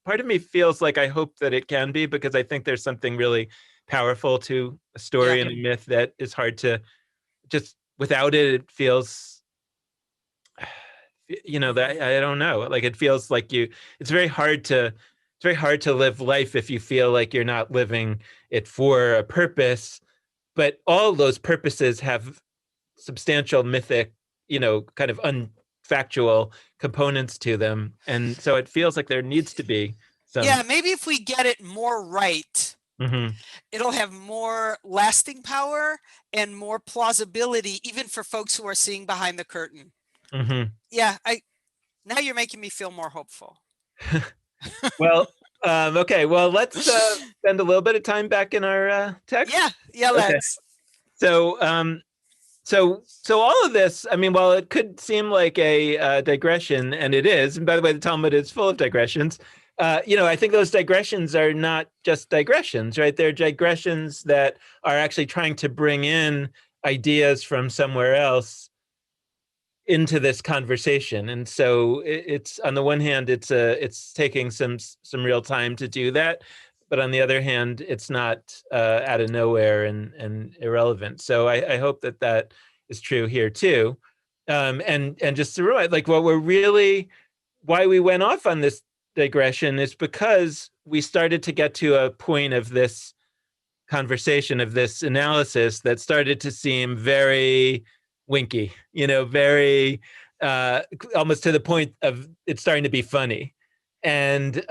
Part of me feels like I hope that it can be, because I think there's something really powerful to a story and a myth that is hard to just, without it, it feels, that I don't know. Like, it feels like it's very hard to live life if you feel like you're not living it for a purpose. But all those purposes have substantial mythic, kind of unfactual components to them. And so it feels like there needs to be some. Yeah, maybe if we get it more right, Mm-hmm. It'll have more lasting power and more plausibility, even for folks who are seeing behind the curtain. Mm-hmm. Yeah, now you're making me feel more hopeful. Well, okay. Well, let's spend a little bit of time back in our text. Yeah, Okay. let's. So, so all of this, I mean, while it could seem like a digression, and it is, and by the way, the Talmud is full of digressions. I think those digressions are not just digressions, right? They're digressions that are actually trying to bring in ideas from somewhere else into this conversation. And so it's on the one hand, it's taking some real time to do that, but on the other hand, it's not out of nowhere and irrelevant. So I hope that that is true here too. And just to remind, like what we're really why we went off on this digression is because we started to get to a point of this conversation, of this analysis, that started to seem very winky, very almost to the point of it's starting to be funny. And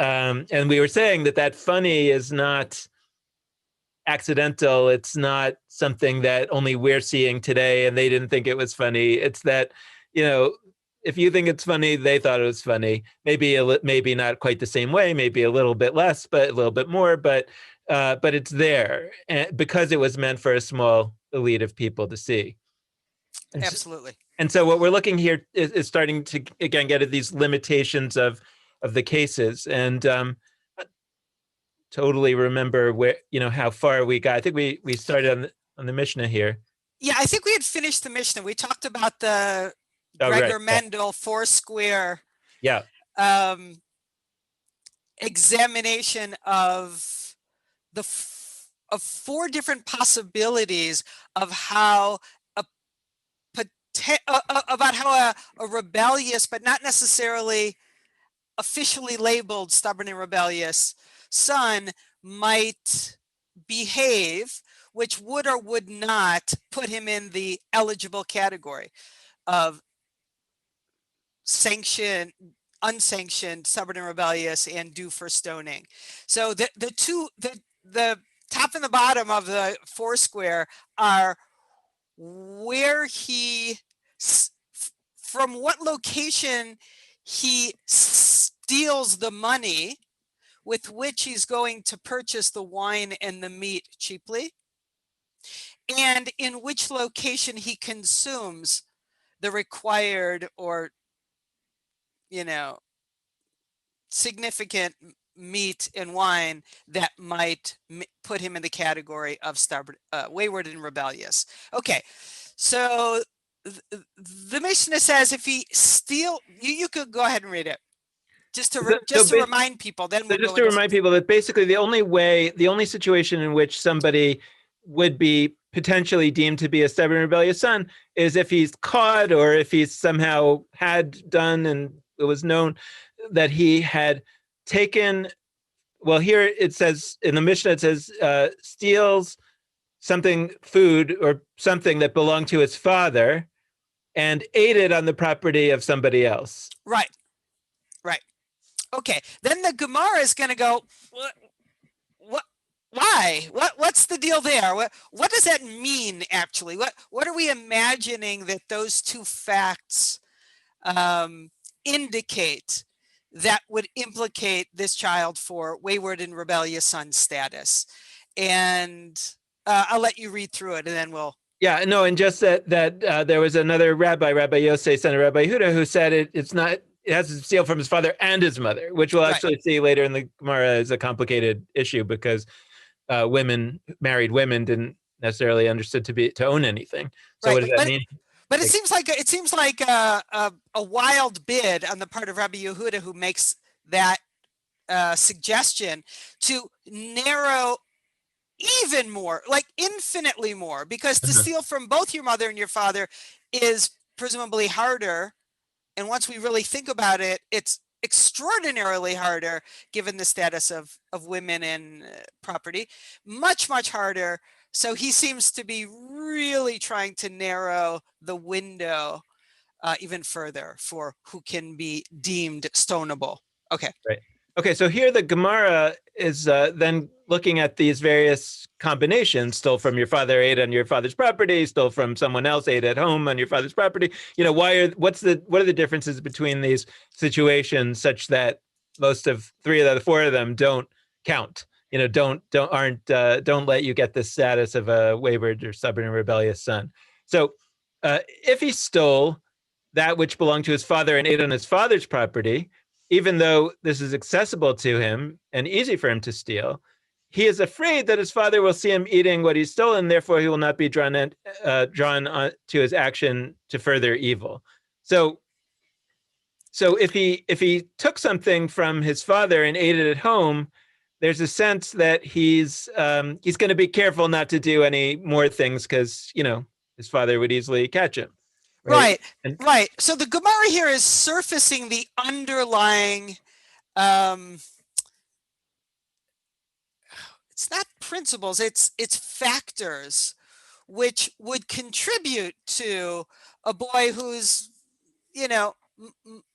we were saying that that funny is not accidental. It's not something that only we're seeing today and they didn't think it was funny. It's that, if you think it's funny, they thought it was funny. Maybe not quite the same way, maybe a little bit less, but a little bit more. But it's there because it was meant for a small elite of people to see. And so, Absolutely. and so what we're looking here is starting to again get at these limitations of the cases. And totally remember where how far we got. I think we started on the Mishnah here. Yeah, I think we had finished the Mishnah. We talked about the Oh, right. Gregor Mendel four-square Yeah. examination of of four different possibilities of how about how a rebellious, but not necessarily officially labeled stubborn and rebellious son might behave, which would or would not put him in the eligible category of sanctioned, unsanctioned, stubborn and rebellious, and due for stoning. So the top and the bottom of the foursquare are where from what location he steals the money with which he's going to purchase the wine and the meat cheaply, and in which location he consumes the required or significant meat and wine that might put him in the category of stubborn, wayward and rebellious. Okay, so the Mishnah says if he you could go ahead and read it just to remind people. Then we'll just to remind people that basically the only situation in which somebody would be potentially deemed to be a stubborn rebellious son is if he's caught, or if he's somehow had done and it was known that he had taken, well, here it says in the Mishnah, it says steals something, food or something that belonged to his father, and ate it on the property of somebody else. Right. Okay, then the Gemara is going to go, what, why? What's the deal there? What does that mean, actually? What are we imagining that those two facts indicate that would implicate this child for wayward and rebellious son status? And I'll let you read through it, and then we'll. Yeah, no, and just that there was another rabbi, Rabbi Yosei, son of Rabbi Huda, who said it's not. It has to steal from his father and his mother, which we'll actually see later in the Gemara is a complicated issue because married women, didn't necessarily understood to own anything. So what does that mean? But it seems like a wild bid on the part of Rabbi Yehuda, who makes that suggestion to narrow even more, like infinitely more, because to steal from both your mother and your father is presumably harder. And once we really think about it, it's extraordinarily harder given the status of women in property, much harder. So he seems to be really trying to narrow the window even further for who can be deemed stonable. Okay. Right. Okay, so here the Gemara is then looking at these various combinations: stole from your father, ate on your father's property; stole from someone else, ate at home on your father's property. What are the differences between these situations such that most of three of the four of them don't count? Don't let you get the status of a wayward or stubborn and rebellious son. So, if he stole that which belonged to his father and ate on his father's property, even though this is accessible to him and easy for him to steal, he is afraid that his father will see him eating what he's stolen. Therefore, he will not be drawn on to his action to further evil. So if he took something from his father and ate it at home, there's a sense that he's going to be careful not to do any more things because his father would easily catch him, right? Right, And right. So the Gemara here is surfacing the underlying, it's not principles, it's factors which would contribute to a boy who's,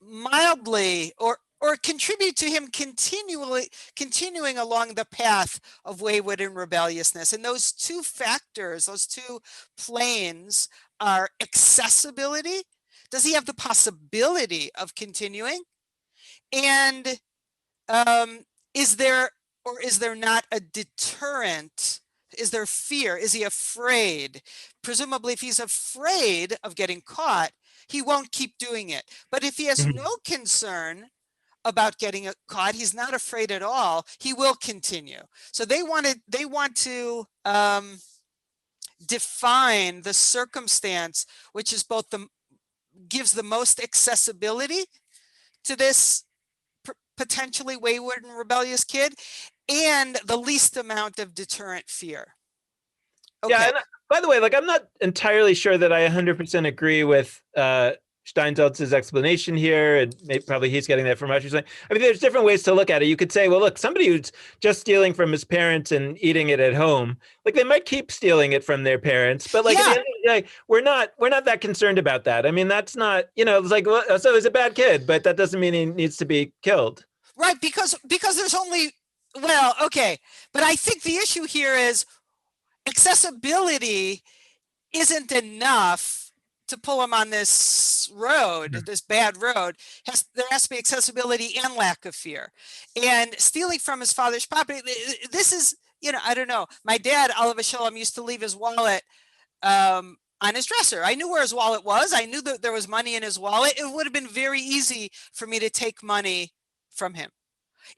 mildly or contribute to him continuing along the path of wayward and rebelliousness. And those two factors, those two planes, are accessibility. Does he have the possibility of continuing? And is there or is there not a deterrent? Is there fear? Is he afraid? Presumably, if he's afraid of getting caught, he won't keep doing it. But if he has no concern about getting caught, he's not afraid at all, he will continue. So they want to define the circumstance which is both gives the most accessibility to this potentially wayward and rebellious kid and the least amount of deterrent fear. Okay. Yeah, and by the way, I'm not entirely sure that I 100% agree with Steinsaltz's explanation here, and probably he's getting that from what you're saying. I mean, there's different ways to look at it. You could say, well, look, somebody who's just stealing from his parents and eating it at home, they might keep stealing it from their parents, but at the end of the day, we're not that concerned about that. I mean, that's not, it's well, so he's a bad kid, but that doesn't mean he needs to be killed. Right, because there's only, well, okay, but I think the issue here is accessibility isn't enough to pull him on this road, this bad road. There has to be accessibility and lack of fear. And stealing from his father's property, this is, I don't know. My dad, Olav Shalom, used to leave his wallet on his dresser. I knew where his wallet was. I knew that there was money in his wallet. It would have been very easy for me to take money from him.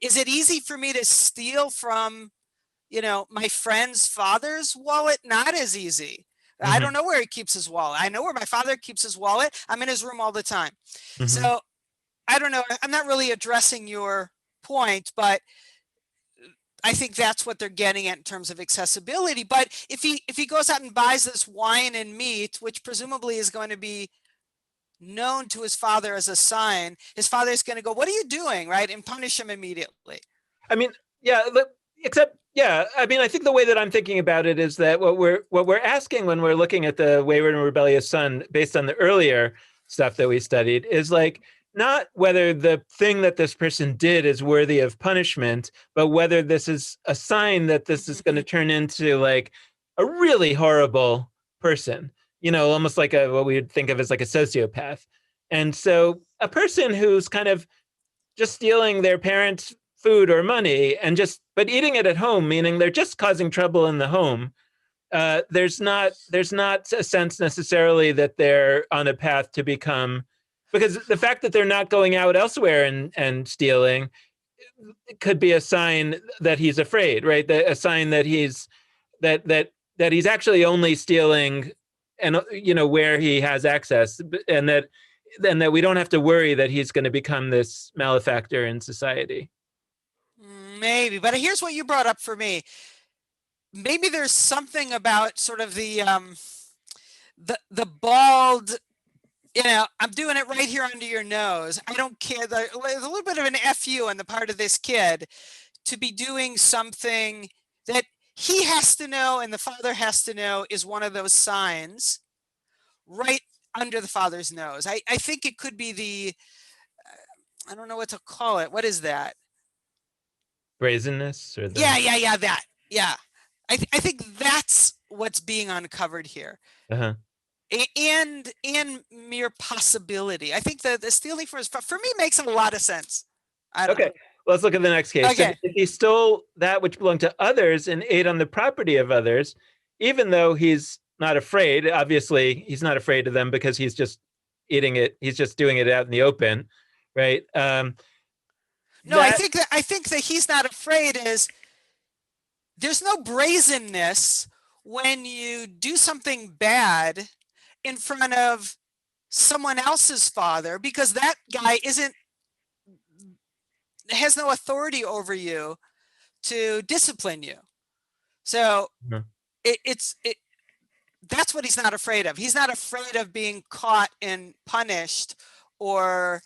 Is it easy for me to steal from, my friend's father's wallet? Not as easy. I don't know where he keeps his wallet. I know where my father keeps his wallet. I'm in his room all the time. So I don't know. I'm not really addressing your point, but I think that's what they're getting at in terms of accessibility. But if he goes out and buys this wine and meat, which presumably is going to be known to his father as a sign, his father is going to go, "What are you doing?" Right? And punish him immediately. I mean, yeah, I mean, I think the way that I'm thinking about it is that what we're asking when we're looking at the wayward and rebellious son, based on the earlier stuff that we studied, is not whether the thing that this person did is worthy of punishment, but whether this is a sign that this is going to turn into a really horrible person, almost like what we would think of as a sociopath. And so a person who's kind of just stealing their parents' food or money but eating it at home, meaning they're just causing trouble in the home, there's not a sense necessarily that they're on a path to become, because the fact that they're not going out elsewhere and stealing could be a sign that he's afraid, right? A sign that he's actually only stealing and where he has access, and that we don't have to worry that he's going to become this malefactor in society. Maybe, but here's what you brought up for me. Maybe there's something about sort of the bald, I'm doing it right here under your nose. I don't care. There's a little bit of an FU on the part of this kid to be doing something that he has to know and the father has to know is one of those signs right under the father's nose. I think it could be I don't know what to call it. What is that? brazenness or the Yeah. That. Yeah. I think that's what's being uncovered here. uh-huh. And mere possibility. I think that the stealing for me makes a lot of sense. I don't Okay, know. let's look at the next case. So Okay. if he stole that which belonged to others and ate on the property of others, even though he's not afraid, obviously he's not afraid of them because he's just eating it. He's just doing it out in the open, right? No, I That think that he's not afraid is there's no brazenness when you do something bad in front of someone else's father, because that guy has no authority over you to discipline you. So Mhm. it's that's what he's not afraid of. He's not afraid of being caught and punished, or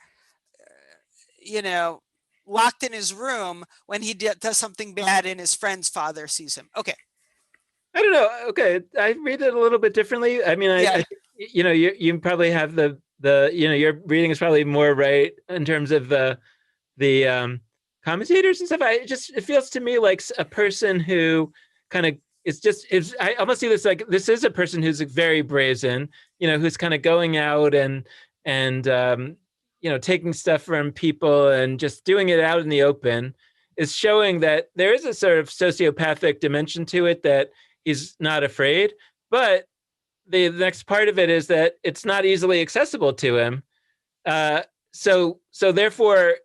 you know, locked in his room when he does something bad and his friend's father sees him. Okay. I don't know. Okay, I read it a little bit differently. I mean, Yeah. you probably have the your reading is probably more right in terms of the commentators and stuff. It feels to me like a person who kind of is. I almost see this like this is a person who's very brazen, who's kind of going out and taking stuff from people and just doing it out in the open, is showing that there is a sort of sociopathic dimension to it, that he's not afraid. But the next part of it is that it's not easily accessible to him. So therefore,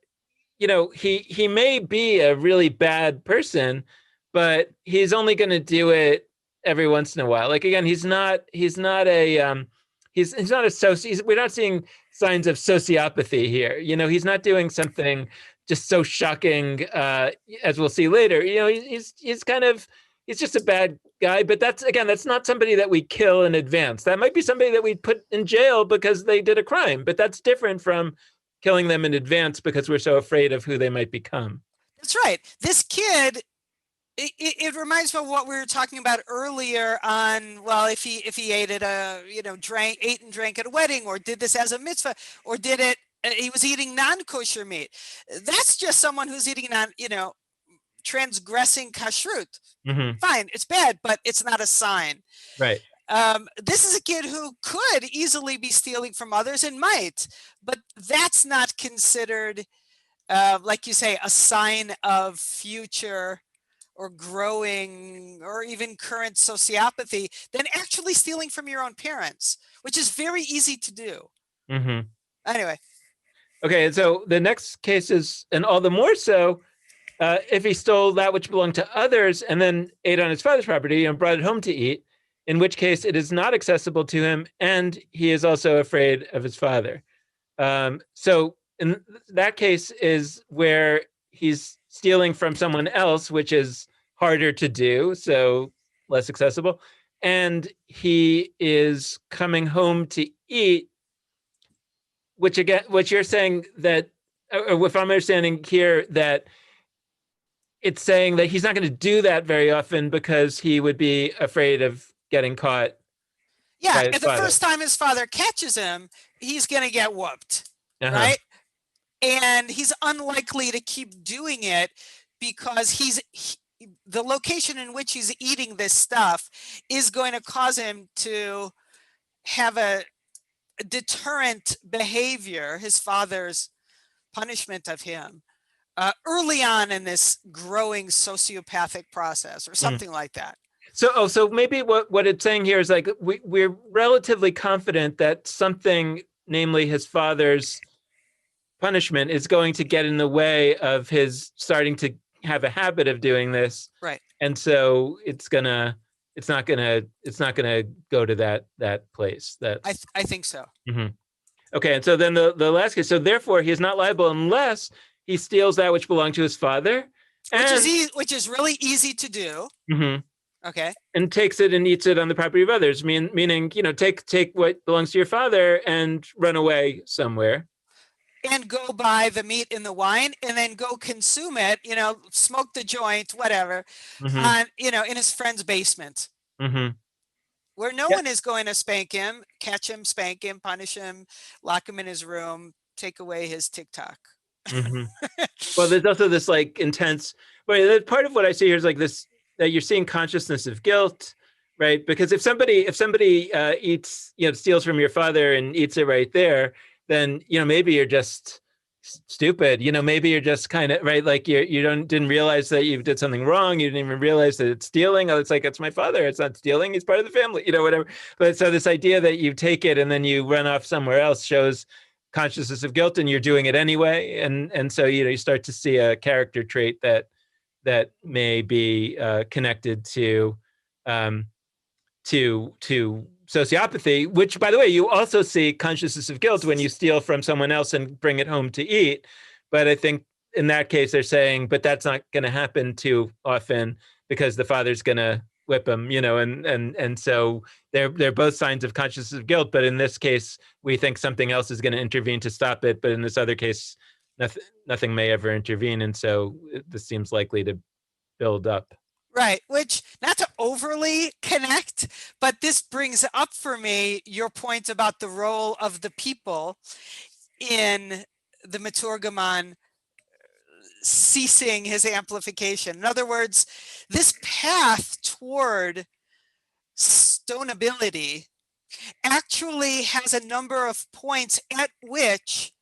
he may be a really bad person, but he's only going to do it every once in a while. Like, again, he's not he's not a we're not seeing signs of sociopathy here. He's not doing something just so shocking, as we'll see later. He's kind of, he's just a bad guy. But that's not somebody that we kill in advance. That might be somebody that we put in jail because they did a crime, but that's different from killing them in advance because we're so afraid of who they might become. That's right. This kid, it reminds me of what we were talking about earlier on. Well, if he ate at ate and drank at a wedding, or did this as a mitzvah, or did it, he was eating non-kosher meat. That's just someone who's eating transgressing kashrut. Mm-hmm. Fine, it's bad, but it's not a sign. Right. This is a kid who could easily be stealing from others and might, but that's not considered, like you say, a sign of future or growing or even current sociopathy than actually stealing from your own parents, which is very easy to do. Mm-hmm. Anyway. Okay, so the next case is, and all the more so, if he stole that which belonged to others and then ate on his father's property and brought it home to eat, in which case it is not accessible to him, and he is also afraid of his father. So in that case is where he's stealing from someone else, which is harder to do, so less accessible. And he is coming home to eat, which you're saying that, or if I'm understanding here, that it's saying that he's not going to do that very often because he would be afraid of getting caught Yeah, by his and the father. first time his father catches him, he's going to get whooped, Uh-huh. right? And he's unlikely to keep doing it because the location in which he's eating this stuff is going to cause him to have a deterrent behavior, his father's punishment of him, early on in this growing sociopathic process or something like that. So maybe what it's saying here is like we're relatively confident that something, namely his father's punishment, is going to get in the way of his starting to have a habit of doing this. Right. And so it's not gonna go to that place. I think so. Mm-hmm. Okay, and so then the last case. So therefore, he is not liable unless he steals that which belonged to his father, Which is really easy to do. Mm-hmm. Okay. And takes it and eats it on the property of others. Meaning, take what belongs to your father and run away somewhere. And go buy the meat and the wine and then go consume it, smoke the joint, whatever, Mm-hmm. in his friend's basement. Mm-hmm. Where no one is going to spank him, catch him, spank him, punish him, lock him in his room, take away his TikTok. Mm-hmm. Well, there's also this like intense But part of what I see here is like this, that you're seeing consciousness of guilt, right? Because if somebody eats, steals from your father and eats it right there, then maybe you're just stupid. Maybe you're just kind of right, like you didn't realize that you did something wrong. You didn't even realize that it's stealing. Oh, it's like, it's my father. It's not stealing. He's part of the family. Whatever. But so this idea that you take it and then you run off somewhere else shows consciousness of guilt, and you're doing it anyway. And so you start to see a character trait that may be connected um, to sociopathy, which, by the way, you also see consciousness of guilt when you steal from someone else and bring it home to eat. But I think in that case, they're saying, but that's not going to happen too often because the father's going to whip him, and so they're both signs of consciousness of guilt. But in this case, we think something else is going to intervene to stop it. But in this other case, nothing may ever intervene, and so this seems likely to build up. Right, which, not to overly connect, but this brings up for me your point about the role of the people in the Maturgaman ceasing his amplification. In other words, this path toward stonability actually has a number of points at which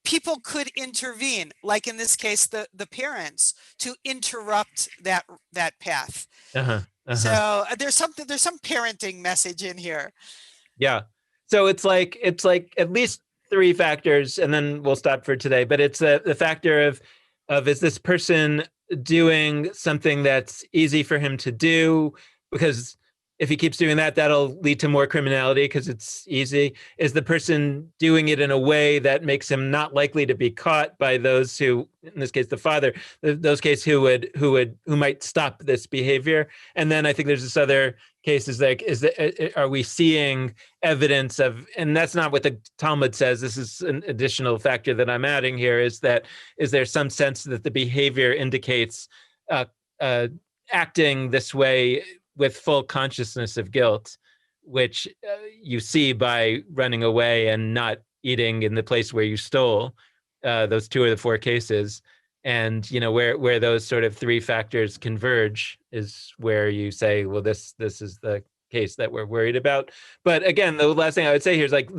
people could intervene, like in this case, the parents, to interrupt that path. So there's some parenting message in here. Yeah. So it's like at least three factors, and then we'll stop for today. But it's the factor of is this person doing something that's easy for him to do? Because if he keeps doing that, that'll lead to more criminality because it's easy. Is the person doing it in a way that makes him not likely to be caught by those who, in this case, the father, those cases who might stop this behavior? And then I think there's this other cases like, are we seeing evidence of, and that's not what the Talmud says, this is an additional factor that I'm adding here, is there some sense that the behavior indicates acting this way with full consciousness of guilt, which you see by running away and not eating in the place where you stole. Those two are the four cases. And where those sort of three factors converge is where you say, well, this is the case that we're worried about. But again, the last thing I would say here is like,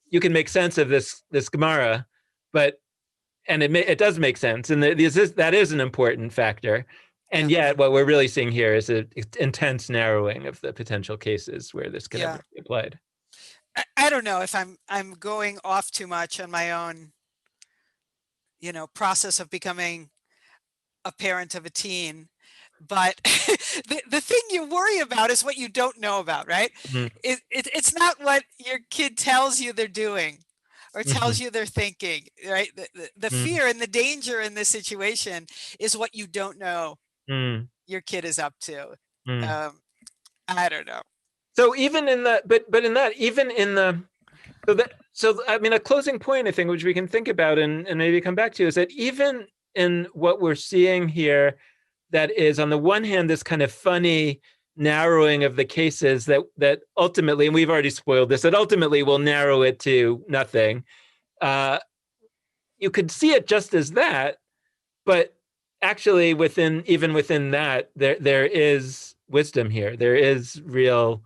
you can make sense of this Gemara, and it does make sense, and that is an important factor. And yet, what we're really seeing here is an intense narrowing of the potential cases where this could ever be applied. I don't know if I'm going off too much on my own, process of becoming a parent of a teen, but the thing you worry about is what you don't know about, right? Mm-hmm. It's not what your kid tells you they're doing or tells you they're thinking, right? The fear and the danger in this situation is what you don't know your kid is up to. I don't know. So even in the, but in that, even in the, so I mean, a closing point, I think, which we can think about and maybe come back to, is that even in what we're seeing here, that is on the one hand, this kind of funny narrowing of the cases that ultimately, and we've already spoiled this, that ultimately will narrow it to nothing. You could see it just as that, but actually even within that, there is wisdom here. There is real,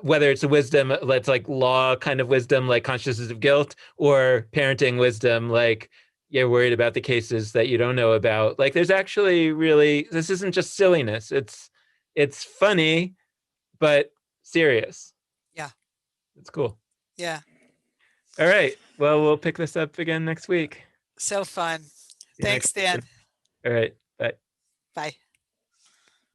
whether it's a wisdom that's like law kind of wisdom, like consciousness of guilt, or parenting wisdom, like you're worried about the cases that you don't know about. Like there's actually really, this isn't just silliness. It's funny, but serious. Yeah. It's cool. Yeah. All right. Well, we'll pick this up again next week. So fun. Thanks, Dan. All right. Bye. Bye.